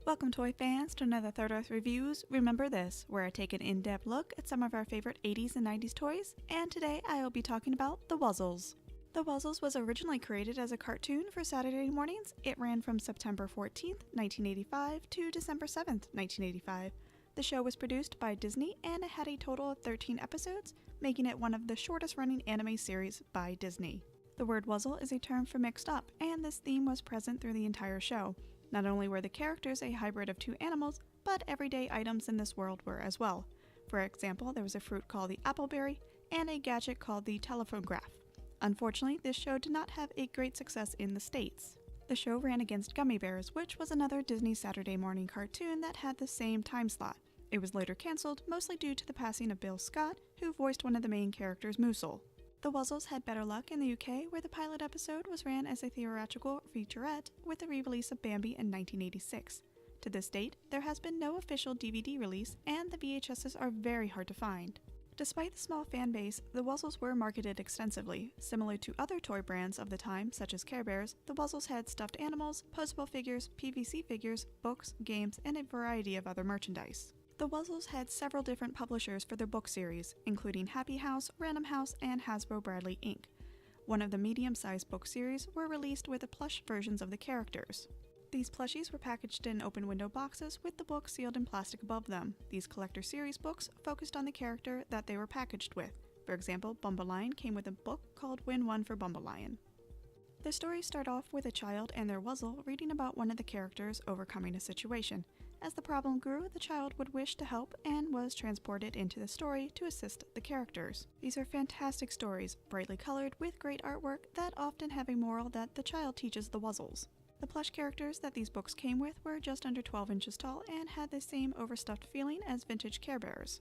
Welcome toy fans to another Third Earth Reviews. Remember This, where I take an in-depth look at some of our favorite 80s and 90s toys, and today I will be talking about the Wuzzles. The Wuzzles was originally created as a cartoon for Saturday mornings. It ran from September 14th, 1985 to December 7th, 1985. The show was produced by Disney and it had a total of 13 episodes, making it one of the shortest running anime series by Disney. The word Wuzzle is a term for mixed up, and this theme was present through the entire show. Not only were the characters a hybrid of two animals, but everyday items in this world were as well. For example, there was a fruit called the appleberry and a gadget called the telephone graph. Unfortunately, this show did not have a great success in the States. The show ran against Gummy Bears, which was another Disney Saturday morning cartoon that had the same time slot. It was later cancelled, mostly due to the passing of Bill Scott, who voiced one of the main characters, Wuzzles. The Wuzzles had better luck in the UK, where the pilot episode was ran as a theatrical featurette with the re-release of Bambi in 1986. To this date, there has been no official DVD release, and the VHSs are very hard to find. Despite the small fan base, the Wuzzles were marketed extensively. Similar to other toy brands of the time, such as Care Bears, the Wuzzles had stuffed animals, Poseable Figures, PVC figures, books, games, and a variety of other merchandise. The Wuzzles had several different publishers for their book series, including Happy House, Random House, and Hasbro Bradley Inc. One of the medium-sized book series were released with the plush versions of the characters. These plushies were packaged in open window boxes with the book sealed in plastic above them. These collector series books focused on the character that they were packaged with. For example, Bumbleion came with a book called Win One for Bumbleion. The stories start off with a child and their Wuzzle reading about one of the characters overcoming a situation. As the problem grew, the child would wish to help and was transported into the story to assist the characters. These are fantastic stories, brightly colored with great artwork that often have a moral that the child teaches the Wuzzles. The plush characters that these books came with were just under 12 inches tall and had the same overstuffed feeling as vintage Care Bears.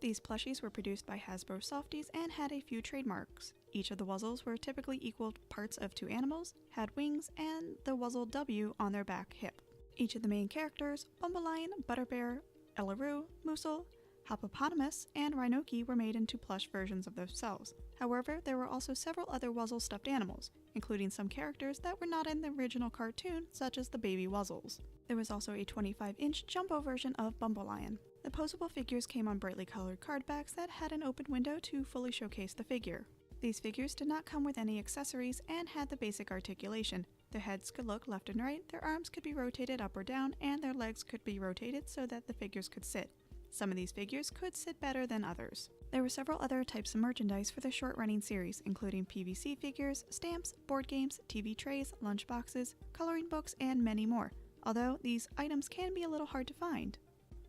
These plushies were produced by Hasbro Softies and had a few trademarks. Each of the Wuzzles were typically equal parts of two animals, had wings, and the Wuzzle W on their back hip. Each of the main characters, Bumbleion, Butterbear, Ellaroo, Moosel, Hippopotamus, and Rhinoki were made into plush versions of themselves. However, there were also several other Wuzzle stuffed animals, including some characters that were not in the original cartoon, such as the baby Wuzzles. There was also a 25-inch jumbo version of Bumbleion. The Poseable Figures came on brightly colored card backs that had an open window to fully showcase the figure. These figures did not come with any accessories and had the basic articulation. Their heads could look left and right, their arms could be rotated up or down, and their legs could be rotated so that the figures could sit. Some of these figures could sit better than others. There were several other types of merchandise for the short-running series, including PVC figures, stamps, board games, TV trays, lunch boxes, coloring books, and many more, although these items can be a little hard to find.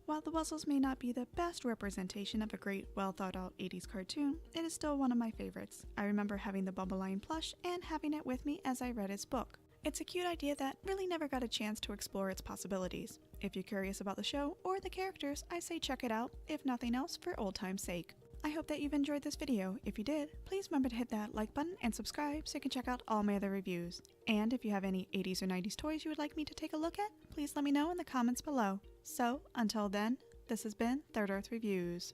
While the Wuzzles may not be the best representation of a great, well-thought-out 80s cartoon, it is still one of my favorites. I remember having the Bumbleion plush and having it with me as I read its book. It's a cute idea that really never got a chance to explore its possibilities. If you're curious about the show or the characters, I say check it out, if nothing else for old time's sake. I hope that you've enjoyed this video. If you did, please remember to hit that like button and subscribe so you can check out all my other reviews. And if you have any 80s or 90s toys you would like me to take a look at, please let me know in the comments below. So, until then, this has been Third Earth Reviews.